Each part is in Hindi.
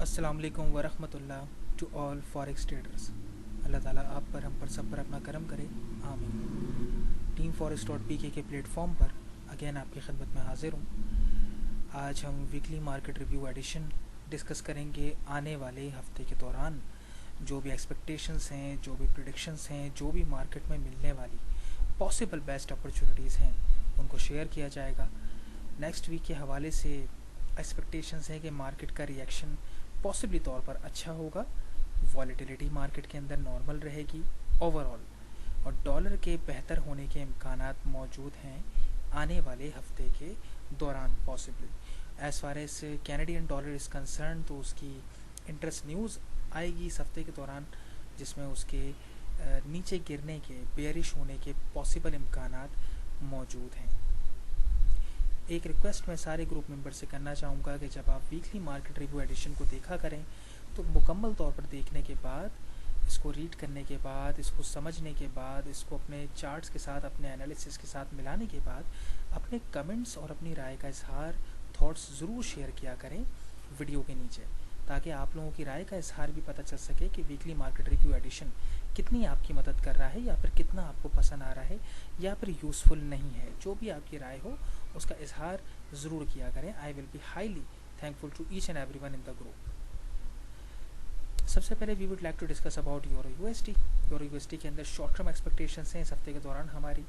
अस्सलाम वालेकुम वरहमतुल्लाह टू ऑल फॉरेक्स ट्रेडर्स। अल्लाह ताला आप पर, हम पर, सब पर अपना करम करे, आमीन। Team forex dot P K platform पर अगेन आपकी खिदमत में हाजिर हूँ। आज हम weekly market review edition discuss करेंगे। आने वाले हफ्ते के दौरान जो भी एक्सपेक्टेशंस हैं, जो भी प्रिडिक्शंस हैं, जो भी मार्केट में मिलने वाली पॉसिबल बेस्ट अपॉर्चुनिटीज़ हैं, उनको शेयर किया जाएगा। नेक्स्ट वीक के हवाले से एक्सपेक्टेशंस हैं कि मार्केट का रिएक्शन पॉसिबली तौर पर अच्छा होगा, वॉलेटिलिटी मार्केट के अंदर नॉर्मल रहेगी ओवरऑल, और डॉलर के बेहतर होने के इम्कानात मौजूद हैं आने वाले हफ्ते के दौरान possibly. As far as Canadian dollar is concern, तो उसकी इंटरेस्ट न्यूज़ आएगी इस हफ्ते के दौरान, जिसमें उसके नीचे गिरने के, बेयरिश होने के पॉसिबल इम्कानात मौजूद हैं। एक रिक्वेस्ट मैं सारे ग्रुप मेंबर से करना चाहूँगा कि जब आप वीकली मार्केट रिव्यू एडिशन को देखा करें तो मुकम्मल तौर पर देखने के बाद, इसको रीड करने के बाद, इसको समझने के बाद, इसको अपने चार्ट्स के साथ, अपने एनालिसिस के साथ मिलाने के बाद अपने कमेंट्स और अपनी राय का इजहार, थॉट्स ज़रूर शेयर किया करें वीडियो के नीचे, ताकि आप लोगों की राय का इजहार भी पता चल सके कि वीकली मार्केट रिव्यू एडिशन कितनी आपकी मदद कर रहा है, या फिर कितना आपको पसंद आ रहा है, या फिर यूज़फुल नहीं है। जो भी आपकी राय हो उसका इजहार ज़रूर किया करें। I will be highly thankful to each and every one in the group. सबसे पहले we would like to discuss about euro USD. Euro USD के अंदर शॉर्ट टर्म एक्सपेक्टेशंस हैं इस हफ्ते के दौरान हमारी।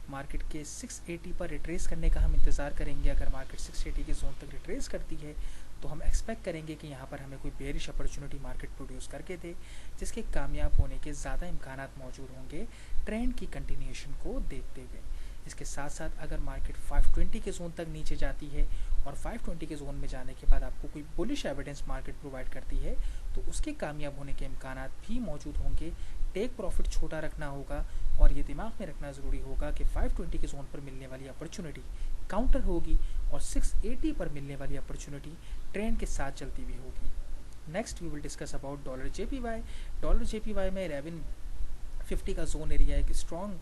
मार्केट के 680 पर रिट्रेस करने का हम इंतज़ार करेंगे। अगर मार्केट 680 के जोन तक रिट्रेस करती है तो हम एक्सपेक्ट करेंगे कि यहाँ पर हमें कोई बेरिश अपॉर्चुनिटी मार्केट प्रोड्यूस करके दे, जिसके कामयाब होने के ज़्यादा इम्कानात मौजूद होंगे ट्रेंड की कंटिन्यूएशन को देखते हुए। इसके साथ साथ अगर मार्केट 520 के जोन तक नीचे जाती है और 520 के जोन में जाने के बाद आपको कोई बुलिश एविडेंस मार्केट प्रोवाइड करती है तो उसके कामयाब होने के इम्कानात भी मौजूद होंगे। टेक प्रॉफिट छोटा रखना होगा और ये दिमाग में रखना ज़रूरी होगा कि 520 के जोन पर मिलने वाली अपॉर्चुनिटी काउंटर होगी और 680 पर मिलने वाली अपॉर्चुनिटी ट्रेंड के साथ चलती हुई होगी। Next we will discuss about dollar JPY. Dollar JPY में 1150 का जोन एरिया एक स्ट्रॉन्ग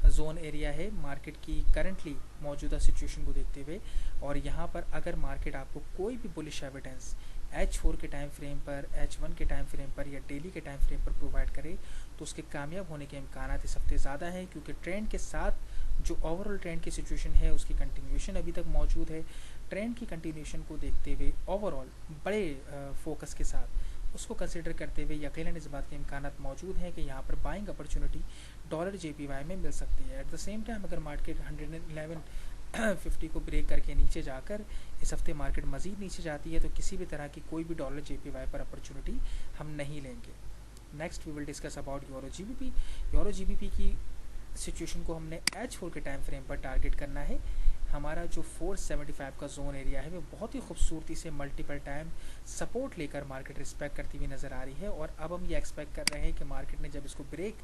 जोन एरिया है मार्केट की करंटली मौजूदा सिचुएशन को देखते हुए, और यहाँ पर अगर मार्केट आपको कोई भी बुलिश एविडेंस H4 के टाइम फ्रेम पर, H1 के टाइम फ्रेम पर या डेली के टाइम फ्रेम पर प्रोवाइड करे तो उसके कामयाब होने के इम्कानात इस हफ्ते ज़्यादा हैं, क्योंकि ट्रेंड के साथ जो ओवरऑल ट्रेंड की सिचुएशन है उसकी कंटिन्यूएशन अभी तक मौजूद है। ट्रेंड की कंटिन्यूएशन को देखते हुए ओवरऑल बड़े फोकस के साथ उसको कंसिडर करते हुए यकीनन इस बात के इम्कानात मौजूद हैं कि यहाँ पर बाइंग अपॉर्चुनिटी डॉलर जेपीवाई में मिल सकती है। एट द सेम टाइम अगर मार्केट 11150 को ब्रेक करके नीचे जाकर इस हफ्ते मार्केट मज़ीद नीचे जाती है तो किसी भी तरह की कोई भी डॉलर जेपीवाई पर अपॉर्चुनिटी हम नहीं लेंगे। Next we will discuss about euro GBP. Euro GBP की सिचुएशन को हमने H4 के टाइम फ्रेम पर टारगेट करना है। हमारा जो 475 का जोन एरिया है वो बहुत ही खूबसूरती से मल्टीपल टाइम सपोर्ट लेकर मार्केट रिस्पेक्ट करती हुई नज़र आ रही है, और अब हम ये एक्सपेक्ट कर रहे हैं कि मार्केट ने जब इसको ब्रेक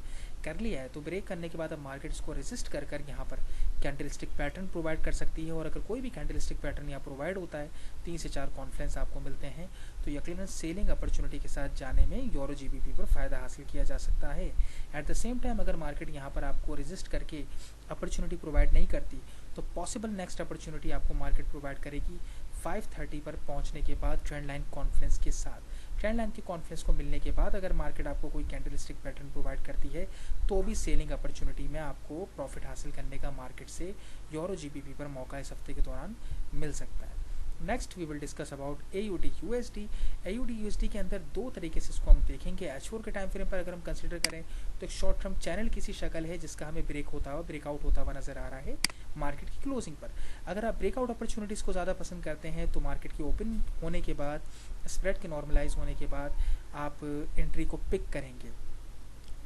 कर लिया है तो ब्रेक करने के बाद अब मार्केट इसको रेजिस्ट कर कर यहाँ पर कैंडलस्टिक पैटर्न प्रोवाइड कर सकती है। और अगर कोई भी कैंडलस्टिक पैटर्न यहाँ प्रोवाइड होता है, 3 से 4 कॉन्फ्रेंस आपको मिलते हैं, तो यकीनन सेलिंग अपॉर्चुनिटी के साथ जाने में यूरो जीबीपी पर फ़ायदा हासिल किया जा सकता है। एट द सेम टाइम अगर मार्केट यहाँ पर आपको रेजिस्ट करके अपॉर्चुनिटी प्रोवाइड नहीं करती तो पॉसिबल नेक्स्ट अपॉर्चुनिटी आपको मार्केट प्रोवाइड करेगी 530 पर पहुंचने के बाद ट्रेंड लाइन कॉन्फ्रेंस के साथ। ट्रेंड लाइन की कॉन्फ्रेंस को मिलने के बाद अगर मार्केट आपको कोई कैंडलस्टिक पैटर्न प्रोवाइड करती है तो भी सेलिंग अपॉर्चुनिटी में आपको प्रॉफिट हासिल करने का मार्केट से यूरो जीबीपी पर मौका इस हफ्ते के दौरान मिल सकता है। Next we will discuss about AUD USD। AUD USD के अंदर दो तरीके से इसको हम देखेंगे। H4 के टाइम फ्रेम पर अगर हम कंसिडर करें तो एक शॉर्ट टर्म चैनल किसी शक्ल है जिसका हमें ब्रेकआउट होता हुआ नज़र आ रहा है मार्केट की क्लोजिंग पर। अगर आप ब्रेकआउट अपॉर्चुनिटीज़ को ज़्यादा पसंद करते हैं तो मार्केट की ओपन होने के बाद, स्प्रेड के नॉर्मलाइज होने के बाद आप एंट्री को पिक करेंगे,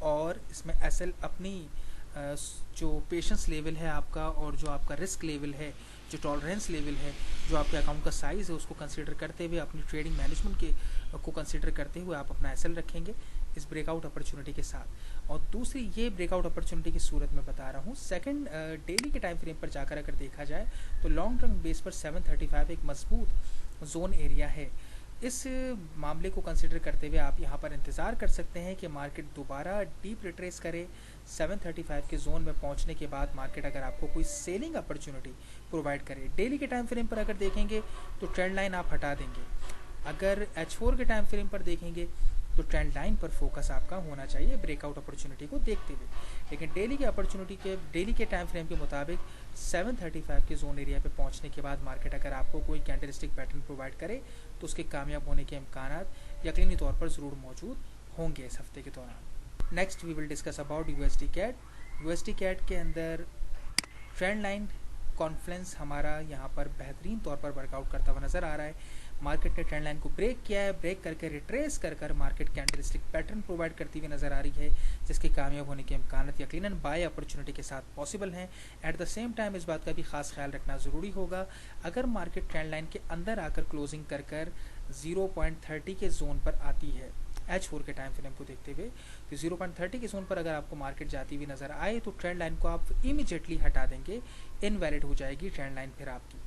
और इसमें SL अपनी जो पेशेंस लेवल है आपका और जो आपका रिस्क लेवल है, जो टॉलरेंस लेवल है, जो आपके अकाउंट का साइज़ है, उसको कंसीडर करते हुए, अपनी ट्रेडिंग मैनेजमेंट के को कंसीडर करते हुए आप अपना SL रखेंगे इस ब्रेकआउट अपॉर्चुनिटी के साथ। और दूसरी ये ब्रेकआउट अपॉर्चुनिटी की सूरत में बता रहा हूँ। सेकंड, डेली के टाइम फ्रेम पर जाकर अगर देखा जाए तो लॉन्ग टर्म बेस पर 735 एक मजबूत जोन एरिया है। इस मामले को कंसिडर करते हुए आप यहाँ पर इंतज़ार कर सकते हैं कि मार्केट दोबारा डीप रिट्रेस करे। 735 के जोन में पहुँचने के बाद मार्केट अगर आपको कोई सेलिंग अपॉर्चुनिटी प्रोवाइड करे, डेली के टाइम फ्रेम पर अगर देखेंगे तो ट्रेंड लाइन आप हटा देंगे, अगर H4 के टाइम फ्रेम पर देखेंगे तो ट्रेंड लाइन पर फोकस आपका होना चाहिए ब्रेकआउट अपॉर्चुनिटी को देखते हुए। लेकिन डेली के टाइम फ्रेम के मुताबिक 735 के जोन एरिया पे पहुंचने के बाद मार्केट अगर आपको कोई कैंडलस्टिक पैटर्न प्रोवाइड करे तो उसके कामयाब होने के इम्कान यकीनी तौर पर ज़रूर मौजूद होंगे इस हफ्ते के दौरान। Next we will discuss about USD CAD. USD CAD के अंदर ट्रेंड लाइन कॉन्फ्लेंस हमारा यहाँ पर बेहतरीन तौर पर वर्कआउट करता हुआ नज़र आ रहा है। मार्केट ने ट्रेंड लाइन को ब्रेक किया है, ब्रेक करके रिट्रेस कर मार्केट कैंडलस्टिक पैटर्न प्रोवाइड करती हुई नज़र आ रही है, जिसके कामयाब होने के इम्कान यकीनन बाय अपॉर्चुनिटी के साथ पॉसिबल हैं। एट द सेम टाइम इस बात का भी खास ख्याल रखना ज़रूरी होगा, अगर मार्केट ट्रेंड लाइन के अंदर आकर क्लोजिंग कर 0.30 के जोन पर आती है H4 के टाइम फ्रेम को देखते हुए, तो 0.30 के जोन पर अगर आपको मार्केट जाती हुई नज़र आए तो ट्रेंड लाइन को आप इमीडिएटली हटा देंगे, इनवैलिड हो जाएगी ट्रेंड लाइन फिर आपकी।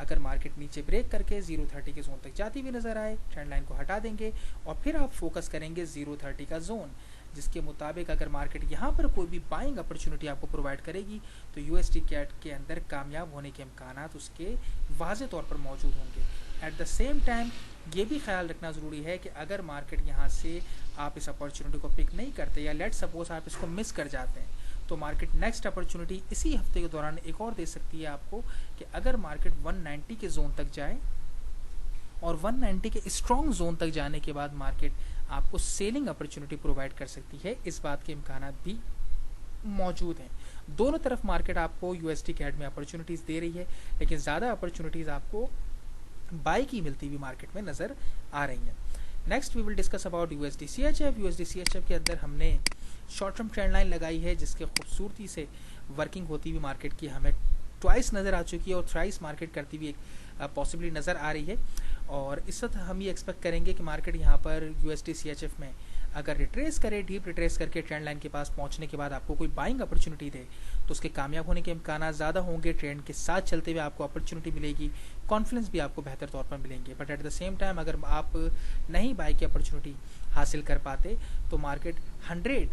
अगर मार्केट नीचे ब्रेक करके 0.30 के जोन तक जाती हुई नज़र आए, ट्रेंड लाइन को हटा देंगे और फिर आप फोकस करेंगे 0.30 का जोन, जिसके मुताबिक अगर मार्केट यहाँ पर कोई भी बाइंग अपॉर्चुनिटी आपको प्रोवाइड करेगी तो यूएसडी कैट के अंदर कामयाब होने के इम्कान उसके वाज़े तौर पर मौजूद होंगे। एट द सेम टाइम ये भी ख्याल रखना ज़रूरी है कि अगर मार्केट यहाँ से आप इस अपॉर्चुनिटी को पिक नहीं करते या लेट सपोज आप इसको मिस कर जाते हैं, तो मार्केट नेक्स्ट अपॉर्चुनिटी इसी हफ्ते के दौरान एक और दे सकती है आपको कि अगर मार्केट 190 के जोन तक जाए और 190 के स्ट्रॉन्ग जोन तक जाने के बाद मार्केट आपको सेलिंग अपॉर्चुनिटी प्रोवाइड कर सकती है। इस बात के इम्कान भी मौजूद हैं। दोनों तरफ मार्केट आपको यूएसडी कैट में अपॉर्चुनिटीज़ दे रही है, लेकिन ज़्यादा अपॉर्चुनिटीज़ आपको बाई की मिलती हुई मार्केट में नज़र आ रही हैं। Next we will discuss about USD CHF. USD CHF के अंदर हमने शॉर्ट टर्म ट्रेंड लाइन लगाई है, जिसके खूबसूरती से वर्किंग होती हुई मार्केट की हमें ट्वाइस नज़र आ चुकी है और थ्राइस मार्केट करती हुई एक पॉसिबली नज़र आ रही है। और इस वक्त हम ये एक्सपेक्ट करेंगे कि मार्केट यहाँ पर यूएसडी सीएचएफ में अगर रिट्रेस करे, डीप रिट्रेस करके ट्रेंड लाइन के पास पहुँचने के बाद आपको कोई बाइंग अपॉर्चुनिटी दे तो उसके कामयाब होने के इम्कान ज़्यादा होंगे। ट्रेंड के साथ चलते हुए आपको अपॉर्चुनिटी मिलेगी, कॉन्फिडेंस भी आपको बेहतर तौर पर मिलेंगे। But at the same time अगर आप नहीं बाई की अपॉर्चुनिटी हासिल कर पाते तो मार्केट 100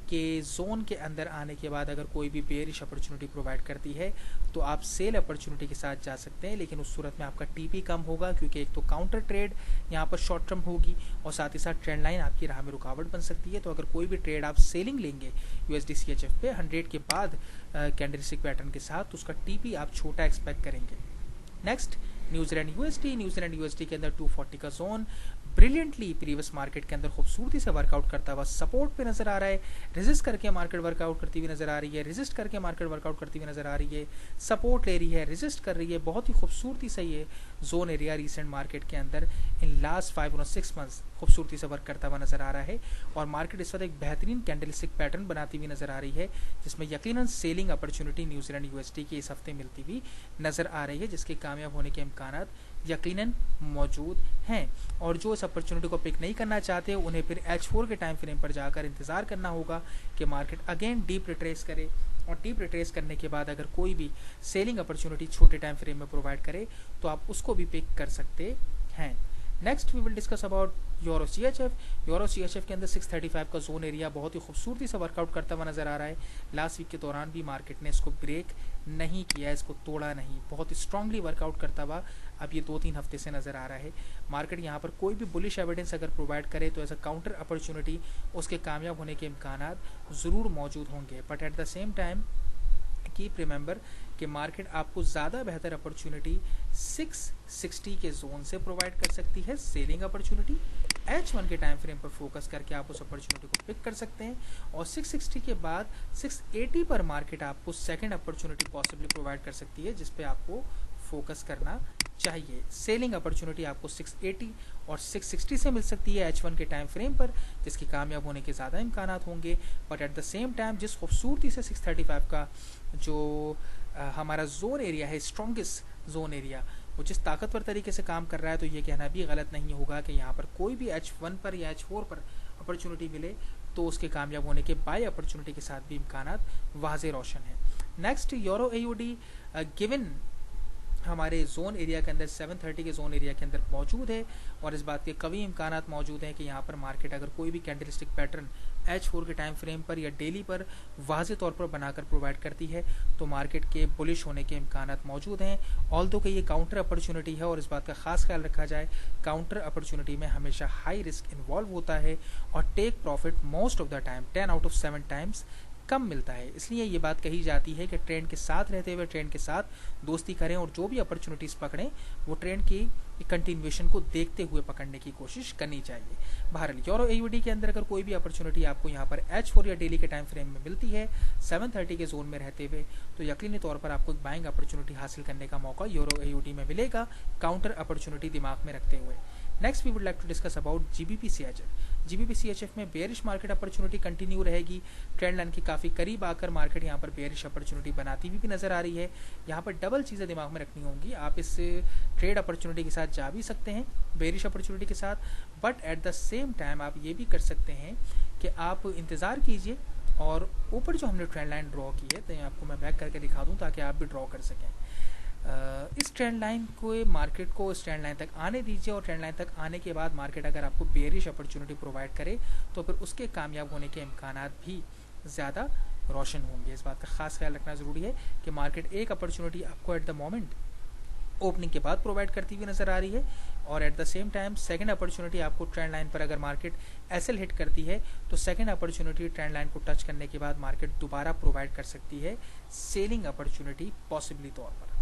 के जोन के अंदर आने के बाद अगर कोई भी बेरिश अपॉर्चुनिटी प्रोवाइड करती है तो आप सेल अपॉर्चुनिटी के साथ जा सकते हैं, लेकिन उस सूरत में आपका टीपी कम होगा, क्योंकि एक तो काउंटर ट्रेड यहाँ पर शॉर्ट टर्म होगी और साथ ही साथ ट्रेंड लाइन आपकी राह में रुकावट बन सकती है। तो अगर कोई भी ट्रेड आप सेलिंग लेंगे यूएसडी सीएचएफ पे 100 के बाद कैंडलस्टिक पैटर्न के साथ, तो उसका टीपी आप छोटा एक्सपेक्ट करेंगे। नेक्स्ट न्यूजीलैंड यूएसडी के अंदर 240 का जोन ब्रिलियंटली प्रीवियस मार्केट के अंदर खूबसूरती से वर्कआउट करता हुआ सपोर्ट पे नज़र आ रहा है। रेजिस्ट करके मार्केट वर्कआउट करती हुई नज़र आ रही है, रेजिस्ट करके मार्केट वर्कआउट करती हुई नज़र आ रही है, सपोर्ट ले रही है, रेजिस्ट कर रही है। बहुत ही खूबसूरती से ये जोन एरिया रिसेंट मार्केट के अंदर इन लास्ट 5 और 6 मंथ्स खूबसूरती से वर्क करता हुआ नज़र आ रहा है और मार्केट इस वक्त एक बेहतरीन कैंडलस्टिक पैटर्न बनाती हुई नज़र आ रही है, जिसमें यकीनन सेलिंग अपॉर्चुनिटी न्यूजीलैंड यूएसडी की इस हफ्ते मिलती हुई नज़र आ रही है, जिसके कामयाब होने के इम्कान यकीनन मौजूद हैं। और जो इस अपॉर्चुनिटी को पिक नहीं करना चाहते उन्हें फिर H4 के टाइम फ्रेम पर जाकर इंतज़ार करना होगा कि मार्केट अगेन डीप रिट्रेस करे और डीप रिट्रेस करने के बाद अगर कोई भी सेलिंग अपॉर्चुनिटी छोटे टाइम फ्रेम में प्रोवाइड करे तो आप उसको भी पिक कर सकते हैं। Next we will discuss about euro सीएचएफ के अंदर 635 का जोन एरिया बहुत ही खूबसूरती से वर्कआउट करता हुआ नज़र आ रहा है। लास्ट वीक के दौरान भी मार्केट ने इसको ब्रेक नहीं किया, इसको तोड़ा नहीं, बहुत ही स्ट्रांगली वर्कआउट करता हुआ अब ये 2-3 हफ्ते से नज़र आ रहा है। मार्केट यहाँ पर कोई भी बुलिश एविडेंस अगर प्रोवाइड करे तो एज अ काउंटर अपॉर्चुनिटी उसके कामयाब होने के इम्कान ज़रूर मौजूद होंगे। But at the same time keep remember कि मार्केट आपको ज़्यादा बेहतर अपॉर्चुनिटी 660 के जोन से प्रोवाइड कर सकती है सेलिंग अपॉर्चुनिटी। H1 के टाइम फ्रेम पर फोकस करके आप उस अपॉर्चुनिटी को पिक कर सकते हैं और 660 के बाद 680 पर मार्केट आपको सेकंड अपॉर्चुनिटी पॉसिबली प्रोवाइड कर सकती है, जिस पे आपको फोकस करना चाहिए। सेलिंग अपॉर्चुनिटी आपको 680 और 660 से मिल सकती है H1 के टाइम फ्रेम पर, जिसकी कामयाब होने के ज़्यादा इम्कान होंगे। But at the same time जिस खूबसूरती से 635 का जो हमारा जोन एरिया है, स्ट्रॉन्गेस्ट जोन एरिया, वो जिस ताकतवर तरीके से काम कर रहा है, तो ये कहना भी गलत नहीं होगा कि यहाँ पर कोई भी H1 पर या H4 पर अपॉर्चुनिटी मिले तो उसके कामयाब होने के बाय अपॉर्चुनिटी के साथ भी इम्कान वाज़े रोशन है। नेक्स्ट यूरो AUD गिवन हमारे जोन एरिया के अंदर 730 के जोन एरिया के अंदर मौजूद है और इस बात के कभी इम्कानात मौजूद हैं कि यहाँ पर मार्केट अगर कोई भी कैंडलस्टिक पैटर्न H4 के टाइम फ्रेम पर या डेली पर वाज़े तौर पर बनाकर प्रोवाइड करती है तो मार्केट के बुलिश होने के इम्कानात मौजूद हैं। ऑल्दो कि ये काउंटर अपॉर्चुनिटी है और इस बात का खास ख्याल रखा जाए, काउंटर अपॉर्चुनिटी में हमेशा हाई रिस्क इन्वॉल्व होता है और take profit most of the time 10 out of 7 times कम मिलता है। इसलिए ये बात कही जाती है कि ट्रेंड के साथ रहते हुए ट्रेंड के साथ दोस्ती करें और जो भी अपॉर्चुनिटीज़ पकड़ें वो ट्रेंड की कंटिन्यूएशन को देखते हुए पकड़ने की कोशिश करनी चाहिए। बहरहाल यूरो AUD के अंदर अगर कोई भी अपॉर्चुनिटी आपको यहाँ पर H4 या डेली के टाइम फ्रेम में मिलती है 730 के जोन में रहते हुए तो यकीनी तौर पर आपको एक बाइंग अपॉर्चुनिटी हासिल करने का मौका यूरो AUD में मिलेगा, काउंटर अपॉर्चुनिटी दिमाग में रखते हुए। Next we would like to discuss about GBP CHF। GBP CHF में बेयरिश मार्केट अपॉर्चुनिटी कंटिन्यू रहेगी, ट्रेंड लाइन के काफ़ी करीब आकर मार्केट यहाँ पर बेयरिश अपॉर्चुनिटी बनाती हुई भी नजर आ रही है। यहाँ पर डबल चीज़ें दिमाग में रखनी होंगी, आप इस ट्रेड अपॉर्चुनिटी के साथ जा भी सकते हैं बेयरिश अपॉर्चुनिटी के साथ, but at the same time आप ये भी कर सकते हैं कि आप इंतज़ार कीजिए और ऊपर जो हमने ट्रेंड लाइन ड्रॉ की है तो आपको मैं बैक करके दिखा दूँ ताकि आप भी ड्रॉ कर सकें। इस ट्रेंड लाइन को मार्केट को इस ट्रेंड लाइन तक आने दीजिए और ट्रेंड लाइन तक आने के बाद मार्केट अगर आपको बेयरिश अपॉर्चुनिटी प्रोवाइड करे तो फिर उसके कामयाब होने के इम्कानात भी ज़्यादा रोशन होंगे। इस बात का खास ख्याल रखना ज़रूरी है कि मार्केट एक अपॉर्चुनिटी आपको एट द मोमेंट ओपनिंग के बाद प्रोवाइड करती हुई नजर आ रही है और at the same time second opportunity आपको ट्रेंड लाइन पर अगर मार्केट एसएल हिट करती है तो सेकंड अपॉर्चुनिटी ट्रेंड लाइन को टच करने के बाद मार्केट दोबारा प्रोवाइड कर सकती है सेलिंग अपॉर्चुनिटी पॉसिबली तौर पर।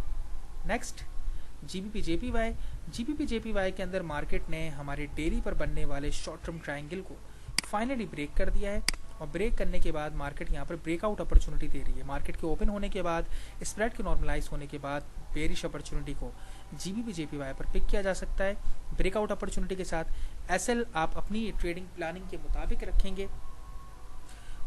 नेक्स्ट GBP JPY के अंदर मार्केट ने हमारे डेली पर बनने वाले शॉर्ट टर्म ट्रायंगल को फाइनली ब्रेक कर दिया है और ब्रेक करने के बाद मार्केट यहाँ पर ब्रेकआउट अपॉर्चुनिटी दे रही है। मार्केट के ओपन होने के बाद स्प्रेड के नॉर्मलाइज होने के बाद बेरिश अपॉर्चुनिटी को GBP JPY पर पिक किया जा सकता है। ब्रेकआउट अपॉर्चुनिटी के साथ SL आप अपनी ट्रेडिंग प्लानिंग के मुताबिक रखेंगे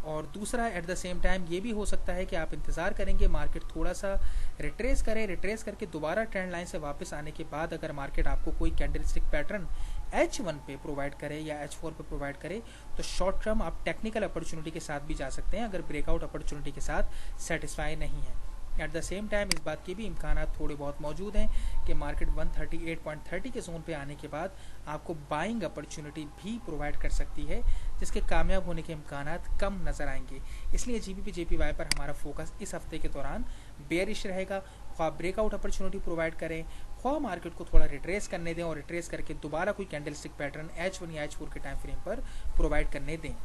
और दूसरा एट द सेम टाइम ये भी हो सकता है कि आप इंतज़ार करेंगे मार्केट थोड़ा सा रिट्रेस करे, रिट्रेस करके दोबारा ट्रेंड लाइन से वापस आने के बाद अगर मार्केट आपको कोई कैंडलस्टिक पैटर्न H1 पे प्रोवाइड करे या H4 पे प्रोवाइड करे तो शॉर्ट टर्म आप टेक्निकल अपॉर्चुनिटी के साथ भी जा सकते हैं अगर ब्रेकआउट अपॉर्चुनिटी के साथ सेटिस्फाई नहीं है। एट द सेम टाइम इस बात के भी इम्कानात थोड़े बहुत मौजूद हैं कि मार्केट 138.30 के जोन पे आने के बाद आपको बाइंग अपॉर्चुनिटी भी प्रोवाइड कर सकती है जिसके कामयाब होने के इम्कानात कम नज़र आएंगे। इसलिए GBP JPY पर हमारा फोकस इस हफ्ते के दौरान बेयरिश रहेगा। ख्वाह ब्रेकआउट अपॉर्चुनिटी प्रोवाइड करें, ख्वाह मार्केट को थोड़ा रिट्रेस करने दें और रिट्रेस करके दोबारा कोई कैंडलस्टिक पैटर्न H1 या H4 के टाइम फ्रेम पर प्रोवाइड करने दें।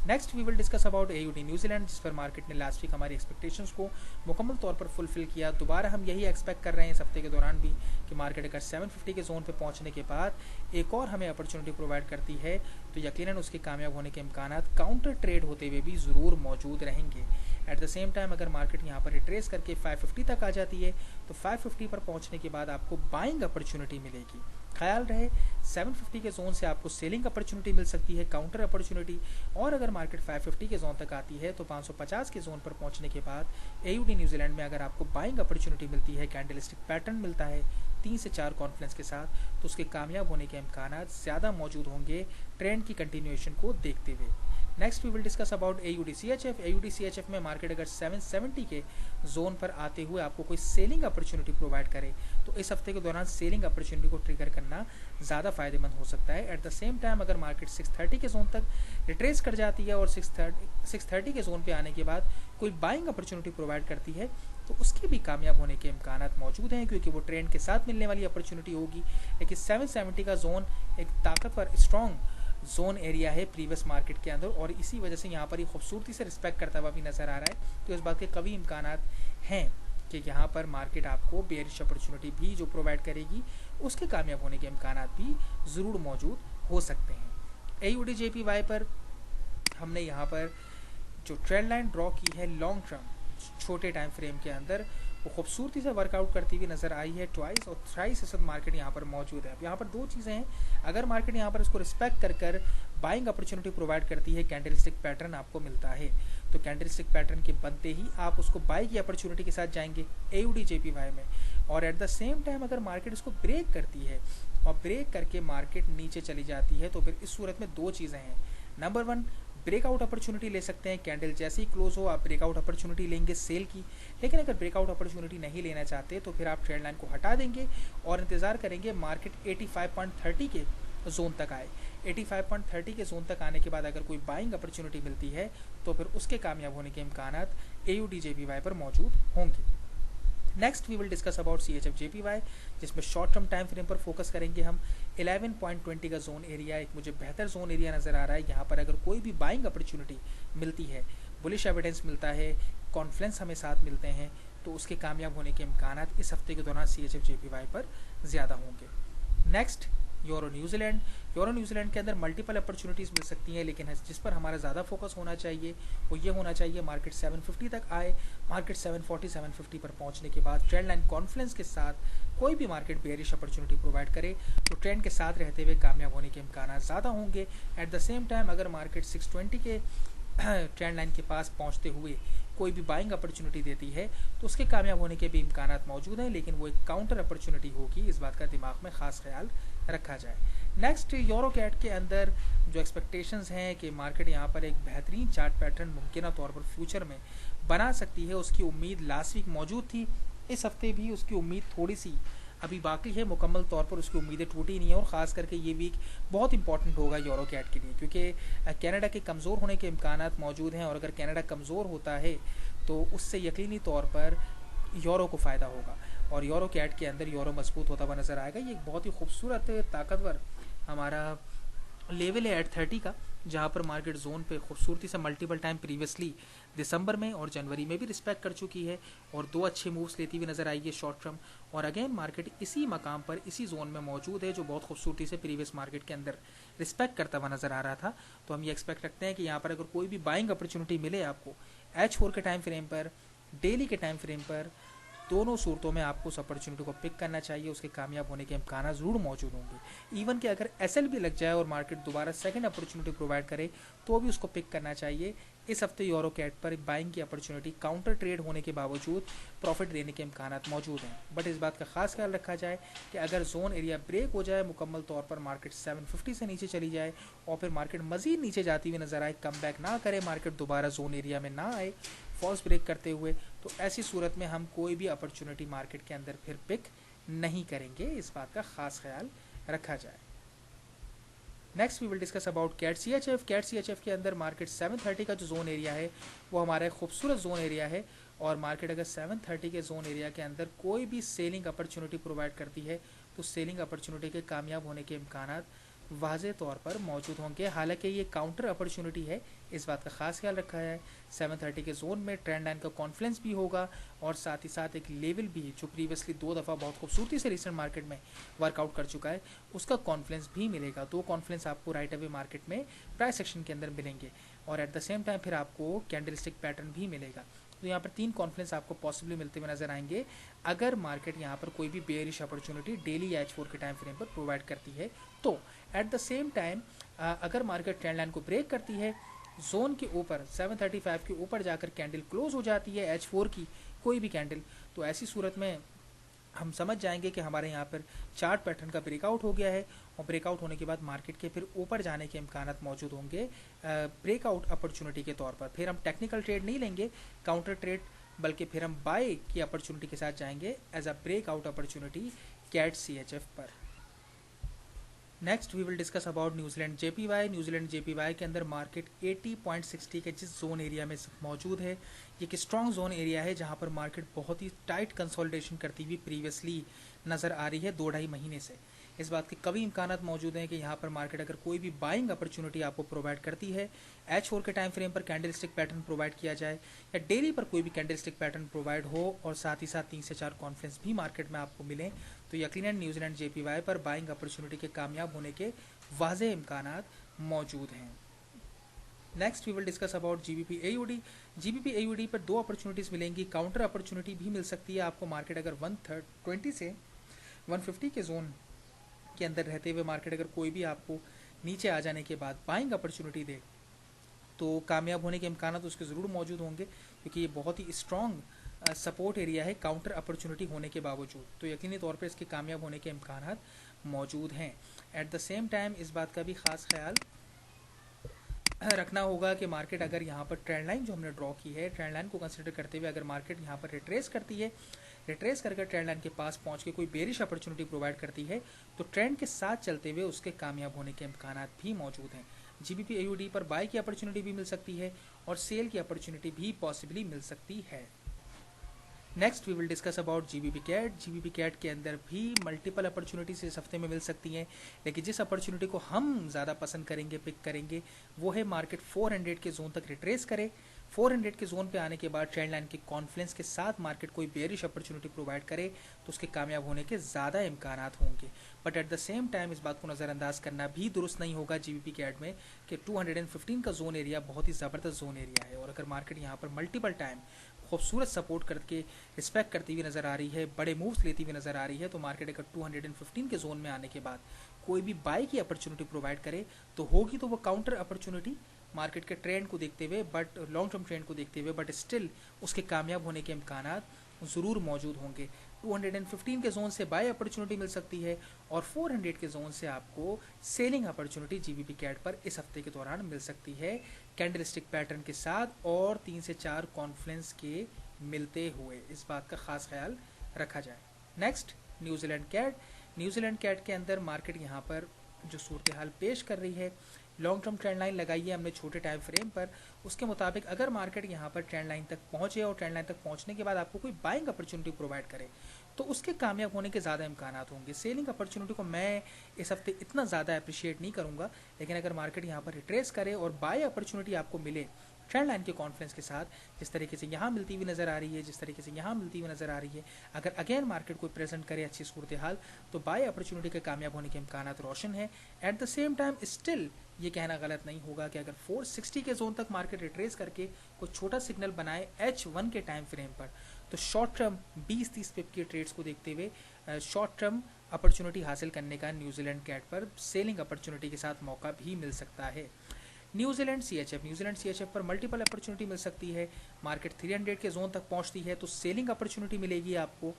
Next we will discuss about AUD New Zealand जिस पर मार्केट ने लास्ट वीक हमारी एक्सपेक्टेशंस को मुकम्मल तौर पर फुलफिल किया। दोबारा हम यही एक्सपेक्ट कर रहे हैं इस हफ्ते के दौरान भी कि मार्केट अगर 750 के जोन पे पहुंचने के बाद एक और हमें अपॉर्चुनिटी प्रोवाइड करती है तो यकीनन उसके कामयाब होने के इम्कानात काउंटर ट्रेड होते हुए भी ज़रूर मौजूद रहेंगे। एट द सेम टाइम अगर मार्केट यहाँ पर रिट्रेस करके 550 तक आ जाती है तो 550 पर पहुँचने के बाद आपको बाइंग अपॉर्चुनिटी मिलेगी। ख्याल रहे 750 के जोन से आपको सेलिंग अपॉर्चुनिटी मिल सकती है, काउंटर अपॉर्चुनिटी, और अगर मार्केट 550 के जोन तक आती है तो 550 के जोन पर पहुंचने के बाद AUD न्यूजीलैंड में अगर आपको बाइंग अपॉर्चुनिटी मिलती है, कैंडलस्टिक पैटर्न मिलता है 3 से 4 कॉन्फ्रेंस के साथ तो उसके कामयाब होने के इम्कानात ज़्यादा मौजूद होंगे ट्रेंड की कंटिन्यूएशन को देखते हुए। Next we will discuss about AUD CHF। AUD CHF में मार्केट अगर 770 के जोन पर आते हुए आपको कोई सेलिंग अपॉर्चुनिटी प्रोवाइड करे तो इस हफ्ते के दौरान सेलिंग अपॉर्चुनिटी को ट्रिगर करना ज़्यादा फायदेमंद हो सकता है। एट द सेम टाइम अगर मार्केट 630 के जोन तक रिट्रेस कर जाती है और 630 के जोन पे आने के बाद कोई बाइंग अपॉर्चुनिटी प्रोवाइड करती है तो उसके भी कामयाब होने के इम्कानात मौजूद हैं क्योंकि वो ट्रेंड के साथ मिलने वाली अपॉर्चुनिटी होगी। लेकिन 770 का जोन एक ताकतवर स्ट्रॉन्ग जोन एरिया है प्रीवियस मार्केट के अंदर और इसी वजह से यहाँ पर ये खूबसूरती से रिस्पेक्ट करता हुआ भी नज़र आ रहा है। तो इस बात के कभी इम्कानात हैं कि यहाँ पर मार्केट आपको बेयरिश अपॉर्चुनिटी भी जो प्रोवाइड करेगी उसके कामयाब होने के इम्कानात भी ज़रूर मौजूद हो सकते हैं। AUD JPY पर हमने यहाँ पर जो ट्रेंड लाइन ड्रॉ की है लॉन्ग टर्म छोटे टाइम फ्रेम के अंदर वो खूबसूरती से वर्कआउट करती हुई नज़र आई है। ट्वाइस और थ्राइस इस वक्त मार्केट यहाँ पर मौजूद है। अब यहाँ पर दो चीज़ें हैं, अगर मार्केट यहाँ पर इसको रिस्पेक्ट कर बाइंग अपॉर्चुनिटी प्रोवाइड करती है, कैंडलस्टिक पैटर्न आपको मिलता है तो कैंडलस्टिक पैटर्न के बनते ही आप उसको बाई की अपॉर्चुनिटी के साथ जाएंगे AUD JPY में। और एट द सेम टाइम अगर मार्केट इसको ब्रेक करती है और ब्रेक करके मार्केट नीचे चली जाती है तो फिर इस सूरत में दो चीज़ें हैं। नंबर 1 ब्रेकआउट अपॉर्चुनिटी ले सकते हैं, कैंडल जैसे ही क्लोज हो आप ब्रेकआउट अपॉर्चुनिटी लेंगे सेल की। लेकिन अगर ब्रेकआउट अपॉर्चुनिटी नहीं लेना चाहते तो फिर आप ट्रेंड लाइन को हटा देंगे और इंतज़ार करेंगे मार्केट 85.30 के जोन तक आए। 85.30 के जोन तक आने के बाद अगर कोई बाइंग अपॉर्चुनिटी मिलती है तो फिर उसके कामयाब होने के इम्कान AUD JPY पर मौजूद होंगे। Next we will discuss about CHF JPY, जिसमें शॉर्ट टर्म टाइम फ्रेम पर फोकस करेंगे हम। 11.20 का जोन एरिया एक मुझे बेहतर जोन एरिया नज़र आ रहा है। यहाँ पर अगर कोई भी बाइंग अपॉर्चुनिटी मिलती है, बुलिश एविडेंस मिलता है, कॉन्फ्लेंस हमें साथ मिलते हैं, तो उसके कामयाब होने के इम्कान इस हफ्ते के दौरान CHF JPY पर ज़्यादा होंगे। Next euro New Zealand. Euro New Zealand के अंदर मल्टीपल अपॉर्चुनिटीज़ मिल सकती हैं, लेकिन जिस पर हमारा ज़्यादा फोकस होना चाहिए वो ये होना चाहिए मार्केट 750 तक आए। मार्केट 740 750 पर पहुंचने के बाद ट्रेंड लाइन कॉन्फ्लेंस के साथ कोई भी मार्केट बेयरिश अपॉर्चुनिटी प्रोवाइड करे तो ट्रेंड के साथ रहते हुए कामयाब होने के इम्कान ज़्यादा होंगे। एट द सेम टाइम अगर मार्केट 620 के ट्रेंड लाइन के पास पहुंचते हुए कोई भी बाइंग अपॉर्चुनिटी देती है तो उसके कामयाब होने के भी इम्कान मौजूद हैं, लेकिन वो एक काउंटर अपॉर्चुनिटी होगी, इस बात का दिमाग में खास ख्याल रखा जाए। नेक्स्ट यूरो कैट के अंदर जो एक्सपेक्टेशंस हैं कि मार्केट यहाँ पर एक बेहतरीन चार्ट पैटर्न मुमकिन तौर पर फ्यूचर में बना सकती है, उसकी उम्मीद लास्ट वीक मौजूद थी। इस हफ्ते भी उसकी उम्मीद थोड़ी सी अभी बाकी है, मुकम्मल तौर पर उसकी उम्मीदें टूटी नहीं है। और ख़ास करके ये वीक बहुत इंपॉर्टेंट होगा यूरो कैट के लिए, क्योंकि कनाडा के कमज़ोर होने के इम्कान मौजूद हैं और अगर कनाडा कमज़ोर होता है तो उससे यकीनी तौर पर यूरो को फ़ायदा होगा और यूरो कैट के अंदर यूरो मजबूत होता हुआ नज़र आएगा। ये एक बहुत ही खूबसूरत ताकतवर हमारा लेवल है एट 30 का, जहाँ पर मार्केट जोन पे खूबसूरती से मल्टीपल टाइम प्रीवियसली दिसंबर में और जनवरी में भी रिस्पेक्ट कर चुकी है और दो अच्छे मूव्स लेती हुई नजर आई है शॉर्ट टर्म। और अगेन मार्केट इसी मकाम पर इसी जोन में मौजूद है जो बहुत खूबसूरती से प्रीवियस मार्केट के अंदर रिस्पेक्ट करता हुआ नजर आ रहा था। तो हम ये एक्सपेक्ट रखते हैं कि यहाँ पर अगर कोई भी बाइंग अपॉर्चुनिटी मिले आपको H4 के टाइम फ्रेम पर, डेली के टाइम फ्रेम पर, दोनों सूरतों में आपको उस अपॉर्चुनिटी को पिक करना चाहिए, उसके कामयाब होने के इम्कान ज़रूर मौजूद होंगे। इवन कि अगर SL भी लग जाए और मार्केट दोबारा सेकंड अपॉर्चुनिटी प्रोवाइड करे तो भी उसको पिक करना चाहिए। इस हफ्ते यूरो कैट पर बाइंग की अपॉर्चुनिटी काउंटर ट्रेड होने के बावजूद प्रॉफिट देने के इम्कान मौजूद हैं, बट इस बात का खास ख्याल रखा जाए कि अगर जोन एरिया ब्रेक हो जाए मुकम्मल तौर पर, मार्केट 750 से नीचे चली जाए और फिर मार्केट मज़ीद नीचे जाती हुई नजर आए, कम बैक ना करे, मार्केट दोबारा जोन एरिया में ना आए फॉल्स ब्रेक करते हुए, तो ऐसी सूरत में हम कोई भी अपॉर्चुनिटी मार्केट के अंदर फिर पिक नहीं करेंगे। इस बात का खास ख्याल रखा जाए। Next we will discuss about CAD CHF। CAD CHF के अंदर मार्केट 730 का जो जोन एरिया है वो हमारा एक खूबसूरत जोन एरिया है और मार्केट अगर 730 के जोन एरिया के अंदर कोई भी सेलिंग अपॉर्चुनिटी प्रोवाइड करती है तो सेलिंग अपॉर्चुनिटी के कामयाब होने के इम्कान वाज़े तौर पर मौजूद होंगे। हालांकि ये काउंटर अपॉर्चुनिटी है, इस बात का खास ख्याल रखा है। 730 के जोन में ट्रेंड लाइन का कॉन्फ्लेंस भी होगा और साथ ही साथ एक लेवल भी जो प्रीवियसली 2 दफ़ा बहुत खूबसूरती से रिसेंट मार्केट में वर्कआउट कर चुका है, उसका कॉन्फ्लेंस भी मिलेगा। 2 कॉन्फ्लेंस आपको राइट अवे मार्केट में प्राइस सेक्शन के अंदर मिलेंगे और एट द सेम टाइम फिर आपको कैंडलस्टिक पैटर्न भी मिलेगा। तो यहाँ पर 3 कॉन्फ्लेंस आपको पॉसिबली मिलते हुए नजर आएंगे अगर मार्केट यहाँ पर कोई भी बेयरिश अपॉर्चुनिटी डेली H4 के टाइम फ्रेम पर प्रोवाइड करती है। तो एट द सेम टाइम अगर मार्केट ट्रेंड लाइन को ब्रेक करती है, जोन के ऊपर 735 के ऊपर जाकर कैंडल क्लोज हो जाती है H4 की कोई भी कैंडल, तो ऐसी सूरत में हम समझ जाएंगे कि हमारे यहाँ पर चार्ट पैटर्न का ब्रेकआउट हो गया है और ब्रेकआउट होने के बाद मार्केट के फिर ऊपर जाने के इम्कान मौजूद होंगे ब्रेकआउट अपॉर्चुनिटी के तौर पर। फिर हम टेक्निकल ट्रेड नहीं लेंगे, काउंटर ट्रेड, बल्कि फिर हम बाय की अपॉर्चुनिटी के साथ जाएंगे as a breakout opportunity CAD CHF पर। Next we will discuss about New Zealand JPY। New Zealand JPY के अंदर मार्केट 80.60 के जिस जोन एरिया में मौजूद है, ये एक स्ट्रॉन्ग जोन एरिया है जहां पर मार्केट बहुत ही टाइट कंसोलिडेशन करती हुई प्रीवियसली नज़र आ रही है 2-2.5 महीने से। इस बात के कभी इम्कान मौजूद हैं कि यहाँ पर मार्केट अगर कोई भी बाइंग अपॉर्चुनिटी आपको प्रोवाइड करती है, H4 के टाइम फ्रेम पर कैंडलस्टिक पैटर्न प्रोवाइड किया जाए या डेली पर कोई भी कैंडलस्टिक पैटर्न प्रोवाइड हो और साथ ही साथ 3 से 4 कॉन्फ्रेंस भी मार्केट में आपको मिलें, तो यकीनन न्यूजीलैंड JPY पर बाइंग अपॉर्चुनिटी के कामयाब होने के वाज़े इम्कान मौजूद हैं। Next we will discuss about GBP AUD। GBP AUD पर 2 अपॉर्चुनिटीज़ मिलेंगी, काउंटर अपॉर्चुनिटी भी मिल सकती है आपको। मार्केट अगर 120 से 150 के जोन के अंदर रहते हुए मार्केट अगर कोई भी आपको नीचे आ जाने के बाद बाइंग अपॉर्चुनिटी दे तो कामयाब होने के इम्कान तो उसके ज़रूर मौजूद होंगे, क्योंकि ये बहुत ही स्ट्रॉन्ग सपोर्ट एरिया है काउंटर अपॉर्चुनिटी होने के बावजूद, तो यकीनी तौर पर इसके कामयाब होने के इम्कान मौजूद हैं। एट द सेम टाइम इस बात का भी ख़ास ख्याल रखना होगा कि मार्केट अगर यहाँ पर ट्रेंड लाइन जो हमने ड्रॉ की है, ट्रेंड लाइन को कंसिडर करते हुए अगर मार्केट यहाँ पर रिट्रेस करती है, रिट्रेस करके ट्रेंड लाइन के पास पहुँच के कोई बेरिश अपॉर्चुनिटी प्रोवाइड करती है, तो ट्रेंड के साथ चलते हुए उसके कामयाब होने के इम्कान भी मौजूद हैं। GBP AUD पर बाय की अपॉर्चुनिटी भी मिल सकती है और सेल की अपॉर्चुनिटी भी पॉसिबली मिल सकती है। Next we will discuss about GBP CAD। GBP CAD के अंदर भी मल्टीपल अपॉर्चुनिटीज इस हफ्ते में मिल सकती हैं, लेकिन जिस अपॉर्चुनिटी को हम ज़्यादा पसंद करेंगे, पिक करेंगे, वो है मार्केट 400 के जोन तक रिट्रेस करे। 400 के जोन पे आने के बाद ट्रेंड लाइन के कॉन्फ्लुएंस के साथ मार्केट कोई बेरिश अपॉर्चुनिटी प्रोवाइड करे तो उसके कामयाब होने के ज़्यादा इम्कान होंगे। But at the same time इस बात को नज़रअंदाज करना भी दुरुस्त नहीं होगा GBP CAD में कि 215 का जोन एरिया बहुत ही ज़बरदस्त जोन एरिया है, और अगर मार्केट यहाँ पर मल्टीपल टाइम खूबसूरत सपोर्ट करके रिस्पेक्ट करती हुई नज़र आ रही है, बड़े मूव्स लेती हुई नज़र आ रही है, तो मार्केट अगर 215 के जोन में आने के बाद कोई भी बाय की अपॉर्चुनिटी प्रोवाइड करे तो होगी तो वो काउंटर अपॉर्चुनिटी मार्केट के ट्रेंड को देखते हुए, बट लॉन्ग टर्म ट्रेंड को देखते हुए, बट स्टिल उसके कामयाब होने के इम्कान ज़रूर मौजूद होंगे। 215 के जोन से बाय अपॉर्चुनिटी मिल सकती है और 400 के जोन से आपको सेलिंग अपॉर्चुनिटी GBP CAD पर इस हफ्ते के दौरान मिल सकती है, कैंडलस्टिक पैटर्न के साथ और 3 से 4 कॉन्फ्लुएंस के मिलते हुए। इस बात का खास ख्याल रखा जाए। Next New Zealand CAD. New Zealand CAD के अंदर मार्केट यहाँ पर जो सूरत हाल पेश कर रही है, लॉन्ग टर्म ट्रेंड लाइन लगाई है हमने छोटे टाइम फ्रेम पर, उसके मुताबिक अगर मार्केट यहाँ पर ट्रेंड लाइन तक पहुँचे और ट्रेंड लाइन तक पहुँचने के बाद आपको कोई बाइंग अपॉर्चुनिटी प्रोवाइड करे तो उसके कामयाब होने के ज़्यादा इम्कान होंगे। सेलिंग अपॉर्चुनिटी को मैं इस हफ्ते इतना ज़्यादा अप्रिशिएट नहीं करूँगा, लेकिन अगर मार्केट यहाँ पर रिट्रेस करे और बाय अपॉर्चुनिटी आपको मिले ट्रेंड लाइन के कॉन्फ्लुएंस के साथ, जिस तरीके से यहाँ मिलती हुई नज़र आ रही है, जिस तरीके से यहाँ मिलती हुई नज़र आ रही है, अगर अगेन मार्केट को प्रेजेंट करे अच्छी सूरत हाल तो बाय अपॉर्चुनिटी के कामयाब होने के इम्कान रोशन है। At the same time still ये कहना गलत नहीं होगा कि अगर 460 के जोन तक मार्केट रिट्रेस करके कोई छोटा सिग्नल बनाए H1 के टाइम फ्रेम पर, तो शॉर्ट टर्म 20-30 पिप के ट्रेड्स को देखते हुए शॉर्ट टर्म अपॉर्चुनिटी हासिल करने का न्यूजीलैंड कैट पर सेलिंग अपॉर्चुनिटी के साथ मौका भी मिल सकता है। न्यूजीलैंड CHF पर मल्टीपल अपॉर्चुनिटी मिल सकती है। मार्केट 300 के जोन तक पहुंचती है तो सेलिंग अपॉर्चुनिटी मिलेगी आपको,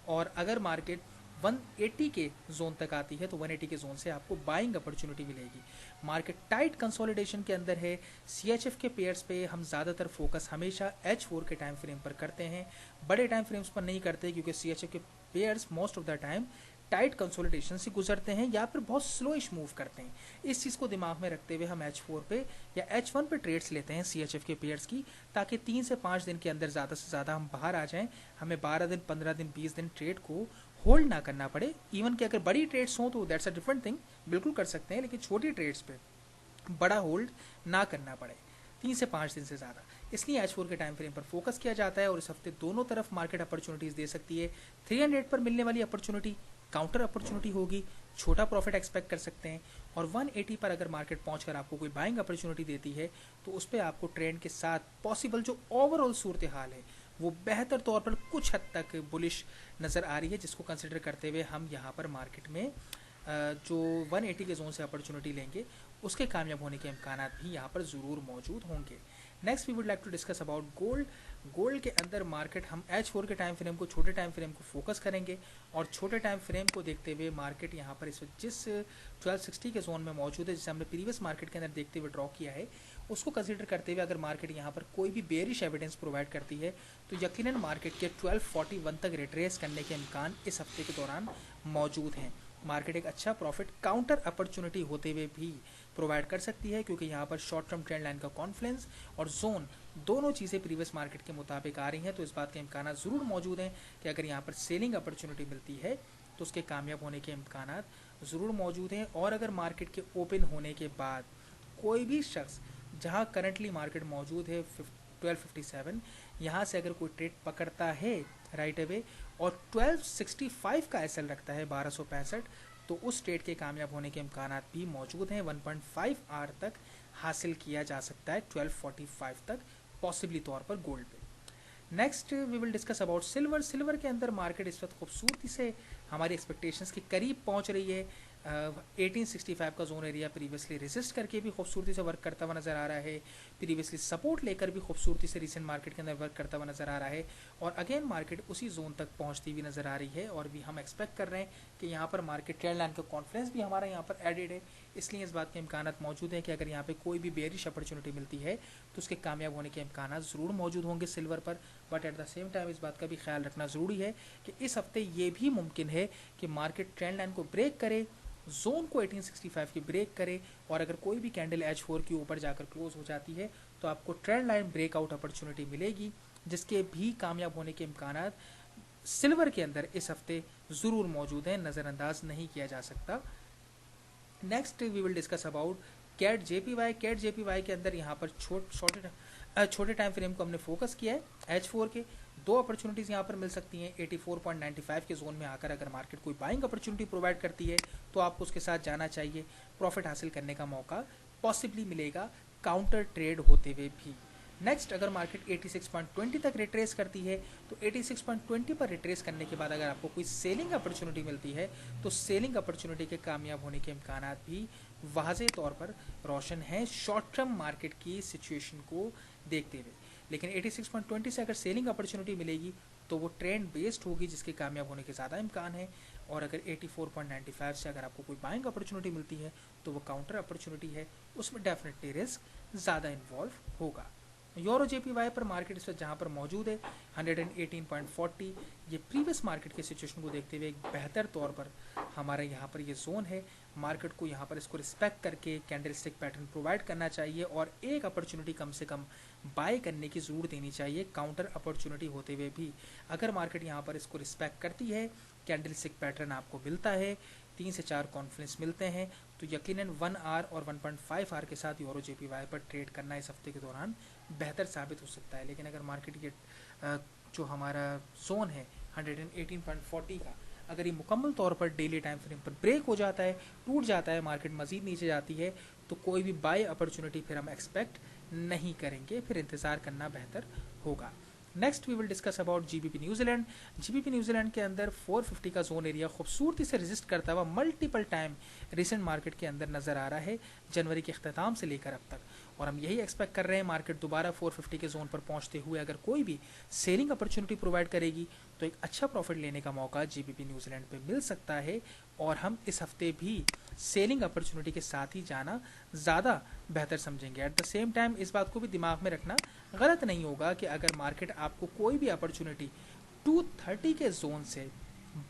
और अगर मार्केट 180 के जोन तक आती है तो 180 के जोन से आपको बाइंग अपॉर्चुनिटी मिलेगी। मार्केट टाइट कंसोलिडेशन के अंदर है। CHF के पेयर्स पे हम ज़्यादातर फोकस हमेशा H4 के टाइम फ्रेम पर करते हैं, बड़े टाइम फ्रेम्स पर नहीं करते, क्योंकि CHF के pairs most of the time tight consolidation से गुजरते हैं या फिर बहुत स्लोइश मूव करते हैं। इस चीज़ को दिमाग में रखते हुए हम H4 पे या H1 पे ट्रेड्स लेते हैं CHF के पेयर्स की, ताकि 3 से 5 दिन के अंदर ज़्यादा से ज़्यादा हम बाहर आ जाएं, हमें 12 दिन 15 दिन 20 दिन ट्रेड को होल्ड ना करना पड़े। इवन कि अगर बड़ी ट्रेड्स हों तो दैट्स अ डिफरेंट थिंग, बिल्कुल कर सकते हैं, लेकिन छोटी ट्रेड्स पे बड़ा होल्ड ना करना पड़े 3 से 5 दिन से ज़्यादा। इसलिए H4 के टाइम फ्रेम पर फोकस किया जाता है और इस हफ्ते दोनों तरफ मार्केट अपॉर्चुनिटीज़ दे सकती है। 300 पर मिलने वाली अपॉर्चुनिटी काउंटर अपॉर्चुनिटी होगी, छोटा प्रॉफिट एक्सपेक्ट कर सकते हैं, और 180 पर अगर मार्केट पहुंचकर आपको कोई बाइंग अपॉर्चुनिटी देती है तो उस पर आपको ट्रेंड के साथ पॉसिबल जो ओवरऑल सूरत हाल है वो बेहतर तौर पर कुछ हद तक बुलिश नज़र आ रही है, जिसको कंसिडर करते हुए हम यहाँ पर मार्केट में जो 180 के जोन से अपॉर्चुनिटी लेंगे उसके कामयाब होने के इम्कान भी यहाँ पर ज़रूर मौजूद होंगे। Next we would like to discuss about gold. Gold के अंदर मार्केट हम H4 के टाइम फ्रेम को, छोटे टाइम फ्रेम को फोकस करेंगे, और छोटे टाइम फ्रेम को देखते हुए मार्केट यहाँ पर इस वक्त जिस 1260 के जोन में मौजूद है, जिसे हमने प्रीवियस मार्केट के अंदर देखते हुए ड्रॉ किया है, उसको कंसिडर करते हुए अगर मार्केट यहाँ पर कोई भी बेरिश एविडेंस प्रोवाइड करती है तो यकीनन मार्केट के 1241 तक रिट्रेस करने के इम्कान इस हफ्ते के दौरान मौजूद हैं। मार्केट एक अच्छा प्रॉफिट काउंटर अपॉर्चुनिटी होते हुए भी प्रोवाइड कर सकती है, क्योंकि यहाँ पर शॉर्ट टर्म ट्रेंड लाइन का कॉन्फ्लुएंस और जोन दोनों चीज़ें प्रीवियस मार्केट के मुताबिक आ रही हैं, तो इस बात के इम्कान ज़रूर मौजूद हैं कि अगर यहाँ पर सेलिंग अपॉर्चुनिटी मिलती है तो उसके कामयाब होने के इम्कान ज़रूर मौजूद हैं। और अगर मार्केट के ओपन होने के बाद कोई भी शख्स, जहाँ करंटली मार्केट मौजूद है 1257, यहाँ से अगर कोई ट्रेड पकड़ता है राइट अवे और 1265 का एसएल रखता है 1265, तो उस ट्रेड के कामयाब होने के इम्कान भी मौजूद हैं। 1.5 आवर तक हासिल किया जा सकता है 1245 तक पॉसिबली तौर पर गोल्ड पे। Next we will discuss about silver. Silver के अंदर मार्केट इस वक्त खूबसूरती से हमारी एक्सपेक्टेशंस के करीब पहुंच रही है। 1865 का जोन एरिया प्रीवियसली रेजिस्ट करके भी खूबसूरती से वर्क करता हुआ नज़र आ रहा है, प्रीवियसली सपोर्ट लेकर भी खूबसूरती से रिसेंट मार्केट के अंदर वर्क करता हुआ नज़र आ रहा है, और अगेन मार्केट उसी जोन तक पहुंचती हुई नज़र आ रही है। और भी हम एक्सपेक्ट कर रहे हैं कि यहाँ पर मार्केट ट्रेंड लाइन का कॉन्फ्लुएंस भी हमारा यहाँ पर एडेड है, इसलिए इस बात के इम्कान मौजूद हैं कि अगर यहाँ पे कोई भी बेरिश अपॉर्चुनिटी मिलती है तो उसके कामयाब होने के इम्कान ज़रूर मौजूद होंगे सिल्वर पर। But at the same time इस बात का भी ख्याल रखना ज़रूरी है कि इस हफ्ते ये भी मुमकिन है कि मार्केट ट्रेंड लाइन को ब्रेक करे, जोन को 1865 की ब्रेक करे, और अगर कोई भी कैंडल H4 के ऊपर जाकर क्लोज हो जाती है तो आपको ट्रेंड लाइन ब्रेकआउट अपॉर्चुनिटी मिलेगी, जिसके भी कामयाब होने के इम्कान सिल्वर के अंदर इस हफ्ते ज़रूर मौजूद हैं, नज़रअंदाज नहीं किया जा सकता। Next we will discuss about CAD JPY। CAD JPY के अंदर यहाँ पर छोटे टाइम फ्रेम को हमने फोकस किया है। H4 के दो अपॉर्चुनिटीज़ यहाँ पर मिल सकती हैं 84.95 के जोन में आकर। अगर मार्केट कोई बाइंग अपॉर्चुनिटी प्रोवाइड करती है तो आपको उसके साथ जाना चाहिए, प्रॉफिट हासिल करने का मौका पॉसिबली मिलेगा काउंटर ट्रेड होते हुए भी। नेक्स्ट, अगर मार्केट 86.20 तक रिट्रेस करती है तो 86.20 पर रिट्रेस करने के बाद अगर आपको कोई सेलिंग अपॉर्चुनिटी मिलती है तो सेलिंग अपॉर्चुनिटी के कामयाब होने के इम्कान भी वाज़े तौर पर रोशन हैं शॉर्ट टर्म मार्केट की सिचुएशन को देखते हुए। लेकिन 86.20 से अगर सेलिंग अपॉर्चुनिटी मिलेगी तो वो ट्रेंड बेस्ड होगी, जिसके कामयाब होने के ज़्यादा इम्कान है। और अगर 84.95 से अगर आपको कोई बाइंग अपॉर्चुनिटी मिलती है तो वो काउंटर अपॉर्चुनिटी है, उसमें डेफिनेटली रिस्क ज़्यादा इन्वॉल्व होगा। यूरो JPY पर मार्केट इस वक्त जहाँ पर मौजूद है 118.40, ये प्रीवियस मार्केट के सिचुएशन को देखते हुए एक बेहतर तौर पर हमारे यहाँ पर ये जोन है। मार्केट को यहाँ पर इसको रिस्पेक्ट करके कैंडलस्टिक पैटर्न प्रोवाइड करना चाहिए और एक अपॉर्चुनिटी कम से कम बाय करने की ज़रूर देनी चाहिए काउंटर अपॉर्चुनिटी होते हुए भी। अगर मार्केट यहाँ पर इसको रिस्पेक्ट करती है, कैंडलस्टिक पैटर्न आपको मिलता है, 3 से 4 कॉन्फ्रेंस मिलते हैं, तो यकीनन 1 आवर और 1.5 आवर के साथ यूरो JPY पर ट्रेड करना इस हफ्ते के दौरान बेहतर साबित हो सकता है। लेकिन अगर मार्केट ये जो हमारा जोन है 118.40 का, अगर ये मुकम्मल तौर पर डेली टाइम फ्रेम पर ब्रेक हो जाता है, टूट जाता है, मार्केट मज़ीद नीचे जाती है, तो कोई भी बाय अपॉर्चुनिटी फिर हम एक्सपेक्ट नहीं करेंगे, फिर इंतज़ार करना बेहतर होगा। Next we will discuss about GBP New Zealand. GBP New Zealand के अंदर 450 का जोन एरिया खूबसूरती से रेजिस्ट करता हुआ मल्टीपल टाइम रिसेंट मार्केट के अंदर नज़र आ रहा है जनवरी के अख्ताम से लेकर अब तक, और हम यही एक्सपेक्ट कर रहे हैं मार्केट दोबारा 450 के जोन पर पहुंचते हुए अगर कोई भी सेलिंग अपॉर्चुनिटी प्रोवाइड करेगी तो एक अच्छा प्रॉफिट लेने का मौका GBP न्यूजीलैंड पे मिल सकता है, और हम इस हफ्ते भी सेलिंग अपॉर्चुनिटी के साथ ही जाना ज़्यादा बेहतर समझेंगे। एट द सेम टाइम इस बात को भी दिमाग में रखना गलत नहीं होगा कि अगर मार्केट आपको कोई भी अपॉर्चुनिटी 230 के जोन से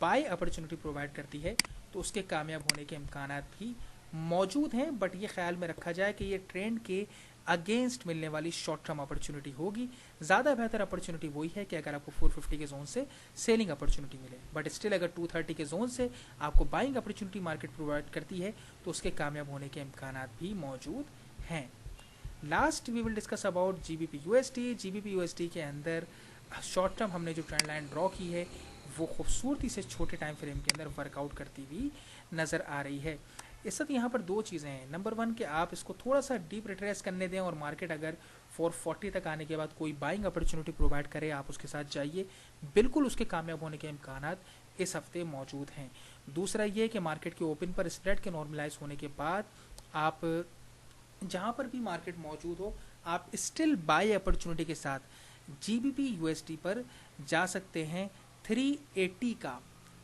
बाय अपॉर्चुनिटी प्रोवाइड करती है तो उसके कामयाब होने के इम्कान भी मौजूद हैं, बट ये ख्याल में रखा जाए कि ये ट्रेंड के अगेंस्ट मिलने वाली शॉर्ट टर्म अपॉर्चुनिटी होगी। ज़्यादा बेहतर अपॉर्चुनिटी वही है कि अगर आपको 450 के जोन से सेलिंग अपॉर्चुनिटी मिले, बट स्टिल अगर 230 के जोन से आपको बाइंग अपॉर्चुनिटी मार्केट प्रोवाइड करती है तो उसके कामयाब होने के इम्कान भी मौजूद हैं। Last we will discuss about GBP USD। GBP USD के अंदर शॉर्ट टर्म हमने जो ट्रेंड लाइन ड्रॉ की है वो खूबसूरती से छोटे टाइम फ्रेम के अंदर वर्कआउट करती हुई नज़र आ रही है। इस वक्त यहाँ पर दो चीज़ें हैं। नंबर 1 कि आप इसको थोड़ा सा डीप रिट्रेस करने दें और मार्केट अगर 440 तक आने के बाद कोई बाइंग अपॉर्चुनिटी प्रोवाइड करे आप उसके साथ जाइए, बिल्कुल उसके कामयाब होने के इम्कान इस हफ्ते मौजूद हैं। दूसरा ये कि मार्केट के ओपन पर स्प्रेड के नॉर्मलाइज होने के बाद आप जहाँ पर भी मार्केट मौजूद हो आप स्टिल बाय अपॉर्चुनिटी के साथ GBP USD पर जा सकते हैं 380 का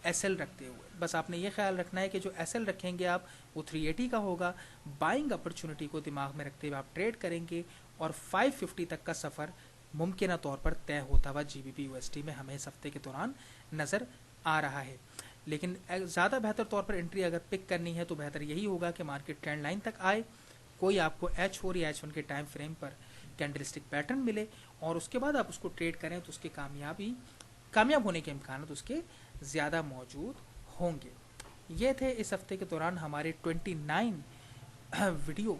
SL रखते हुए। बस आपने ये ख्याल रखना है कि जो SL रखेंगे आप वो 380 का होगा। बाइंग अपॉर्चुनिटी को दिमाग में रखते हुए आप ट्रेड करेंगे और 550 तक का सफ़र मुमकिन तौर पर तय होता हुआ GBP USD में हमें इस हफ्ते के दौरान नज़र आ रहा है। लेकिन ज़्यादा बेहतर तौर पर एंट्री अगर पिक करनी है तो बेहतर यही होगा कि मार्केट ट्रेंड लाइन तक आए, कोई आपको H4 या H1 के टाइम फ्रेम पर कैंडलस्टिक पैटर्न मिले और उसके बाद आप उसको ट्रेड करें तो उसके कामयाब होने के इम्कान उसके ज़्यादा मौजूद होंगे। ये थे इस हफ्ते के दौरान हमारे 29 वीडियो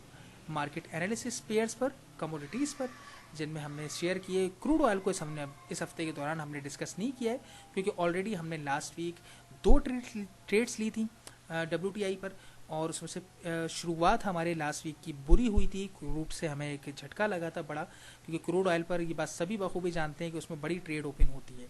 मार्केट एनालिसिस पेयर्स पर, कमोडिटीज़ पर, जिनमें हमने शेयर किए। क्रूड ऑयल को इस हफ्ते के दौरान हमने डिस्कस नहीं किया है क्योंकि ऑलरेडी हमने लास्ट वीक 2 ट्रेड्स ली थी WTI पर, और उसमें से शुरुआत हमारे लास्ट वीक की बुरी हुई थी। क्रूड से हमें एक झटका लगा था बड़ा, क्योंकि क्रूड ऑयल पर ये बात सभी बखूबी जानते हैं कि उसमें बड़ी ट्रेड ओपन होती है,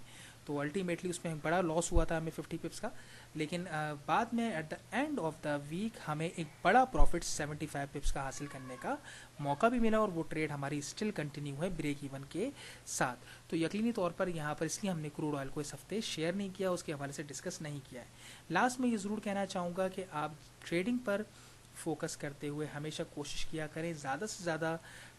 तो अल्टीमेटली उसमें बड़ा लॉस हुआ था हमें 50 पिप्स का। लेकिन बाद में at the end of the week हमें एक बड़ा प्रॉफिट 75 पिप्स का हासिल करने का मौका भी मिला और वो ट्रेड हमारी स्टिल कंटिन्यू है ब्रेक इवन के साथ। तो यकीनी तौर पर यहाँ पर इसलिए हमने क्रूड ऑयल को इस हफ्ते शेयर नहीं किया, उसके हवाले से डिस्कस नहीं किया है। लास्ट में ये ज़रूर कहना चाहूँगा कि आप ट्रेडिंग पर फोकस करते हुए हमेशा कोशिश किया करें ज़्यादा से ज़्यादा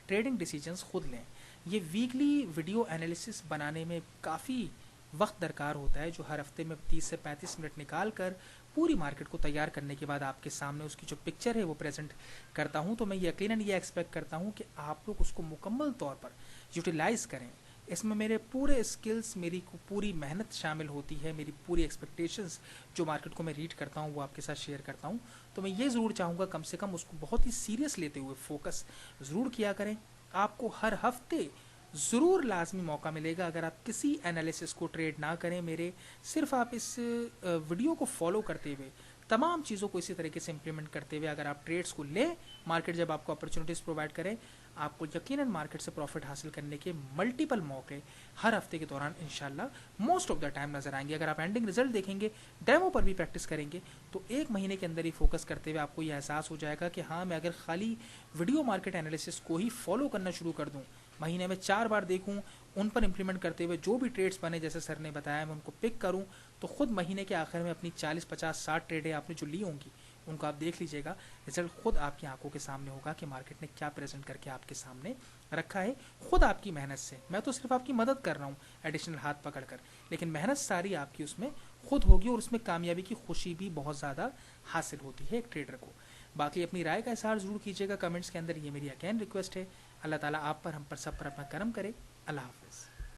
ट्रेडिंग डिसीजंस खुद लें। ये वीकली वीडियो एनालिसिस बनाने में काफ़ी वक्त दरकार होता है, जो हर हफ्ते में 30 से 35 मिनट निकाल कर पूरी मार्केट को तैयार करने के बाद आपके सामने उसकी जो पिक्चर है वो प्रेजेंट करता हूँ। तो मैं यकीनन ये एक्सपेक्ट करता हूँ कि आप लोग उसको मुकम्मल तौर पर यूटिलाइज़ करें। इसमें मेरे पूरे स्किल्स, मेरी पूरी मेहनत शामिल होती है, मेरी पूरी एक्सपेक्टेशंस जो मार्केट को मैं रीड करता हूँ वो आपके साथ शेयर करता हूँ। तो मैं ये ज़रूर चाहूँगा कम से कम उसको बहुत ही सीरियस लेते हुए फोकस ज़रूर किया करें। आपको हर हफ्ते ज़रूर लाजमी मौका मिलेगा, अगर आप किसी एनालिसिस को ट्रेड ना करें मेरे, सिर्फ आप इस वीडियो को फॉलो करते हुए तमाम चीज़ों को इसी तरीके से इम्प्लीमेंट करते हुए अगर आप ट्रेड्स को लें, मार्केट जब आपको अपॉर्चुनिटीज़ प्रोवाइड करें, आपको यकीनन मार्केट से प्रॉफिट हासिल करने के मल्टीपल मौके हर हफ्ते के दौरान इंशाल्लाह मोस्ट ऑफ द टाइम नजर आएंगे। अगर आप एंडिंग रिजल्ट देखेंगे, डेमो पर भी प्रैक्टिस करेंगे, तो एक महीने के अंदर ही फोकस करते हुए आपको यह एहसास हो जाएगा कि हाँ, मैं अगर खाली वीडियो मार्केट एनालिसिस को ही फॉलो करना शुरू कर दूँ, महीने में 4 बार देखूँ, उन पर इंप्लीमेंट करते हुए जो भी ट्रेड्स बने जैसे सर ने बताया मैं उनको पिक करूँ, तो खुद महीने के आखिर में अपनी 40, 50, 60 ट्रेडें आपने जो ली होंगी उनको आप देख लीजिएगा, रिजल्ट खुद आपकी आंखों के सामने होगा कि मार्केट ने क्या प्रेजेंट करके आपके सामने रखा है, खुद आपकी मेहनत से। मैं तो सिर्फ आपकी मदद कर रहा हूँ एडिशनल हाथ पकड़कर, लेकिन मेहनत सारी आपकी उसमें खुद होगी और उसमें कामयाबी की खुशी भी बहुत ज़्यादा हासिल होती है एक ट्रेडर को। बाकी अपनी राय का इजहार ज़रूर कीजिएगा कमेंट्स के अंदर, ये मेरी अगेन रिक्वेस्ट है। अल्लाह ताला आप पर, हम पर, सब पर अपना करम करे। अल्लाह हाफिज़।